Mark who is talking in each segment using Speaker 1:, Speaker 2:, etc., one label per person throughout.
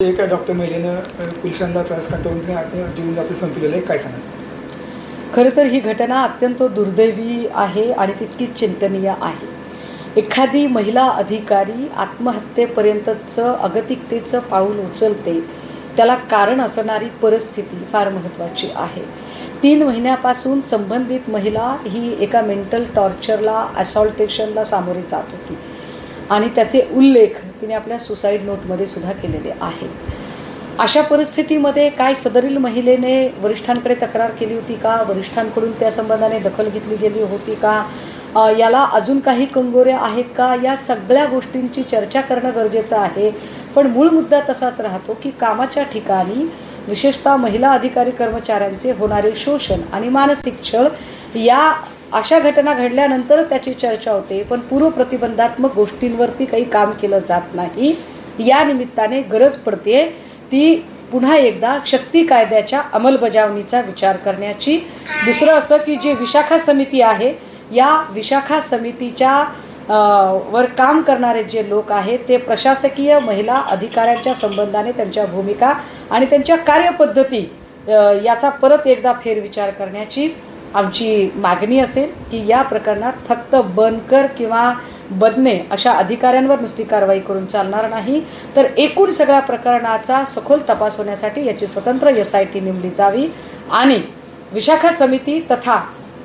Speaker 1: एका डॉक्टर महिलेनं पुलिसांना त्रास काटवून जीवन आपलं संपलेलं आहे, काय सांगाल?
Speaker 2: खरं तर ही घटना अत्यंत दुर्दैवी आहे आणि तितकीच चिंतनीय आहे. एखादी महिला अधिकारी आत्महत्येपर्यंतचं अगतिकतेचं पाऊल उचलते, त्याला कारण असणारी परिस्थिती फार महत्त्वाची आहे. 3 महिन्यापासून संबंधित महिला ही एका मेंटल टॉर्चरला, असॉल्टेशनला सामोरी जात होती आणि त्याचे उल्लेख तिने आपल्या सुसाईड नोटमध्ये सुद्धा केलेले आहे. अशा परिस्थितीमध्ये काय सदरील महिलेने वरिष्ठांकडे तक्रार केली होती का? वरिष्ठांकडून त्या संबंधाने दखल घेतली गेली होती का? याला अजून काही कंगोऱ्या आहेत का? या सगळ्या गोष्टींची चर्चा करणं गरजेचं आहे. पण मूळ मुद्दा तसाच राहतो की कामाच्या ठिकाणी विशेषतः महिला अधिकारी कर्मचाऱ्यांचे होणारे शोषण आणि मानसिक छळ, या अशा घटना घडल्यानंतर त्याची चर्चा होते, पण पूर्व प्रतिबंधात्मक गोष्टींवरती काही काम केलं जात नाही. या निमित्ताने गरज पडते ती पुन्हा एकदा शक्ती कायद्याच्या अंमलबजावणीचा विचार करण्याची. दुसरं असं की जे विशाखा समिती आहे, या विशाखा समितीच्या वर काम करणारे जे लोक आहेत ते प्रशासकीय महिला अधिकाऱ्यांच्या संबंधाने त्यांच्या भूमिका आणि त्यांच्या कार्यपद्धती याचा परत एकदा फेरविचार करण्याची आमची मागणी असेल की या प्रकरणात फक्त बनकर किंवा बदने अशा अधिकाऱ्यांवर नुसती कारवाई करून चालणार नाही, तर एकूण सगळ्या प्रकरणाचा सखोल तपास होण्यासाठी याची स्वतंत्र SIT नेमली जावी आणि विशाखा समिती तथा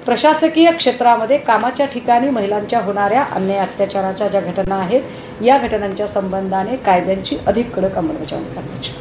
Speaker 2: प्रशासकीय क्षेत्रामध्ये कामाच्या ठिकाणी महिलांच्या होणाऱ्या अन्याय अत्याचाराच्या ज्या घटना आहेत, या घटनांच्या संबंधाने कायद्यांची अधिक कडक अंमलबजावणी करण्याची.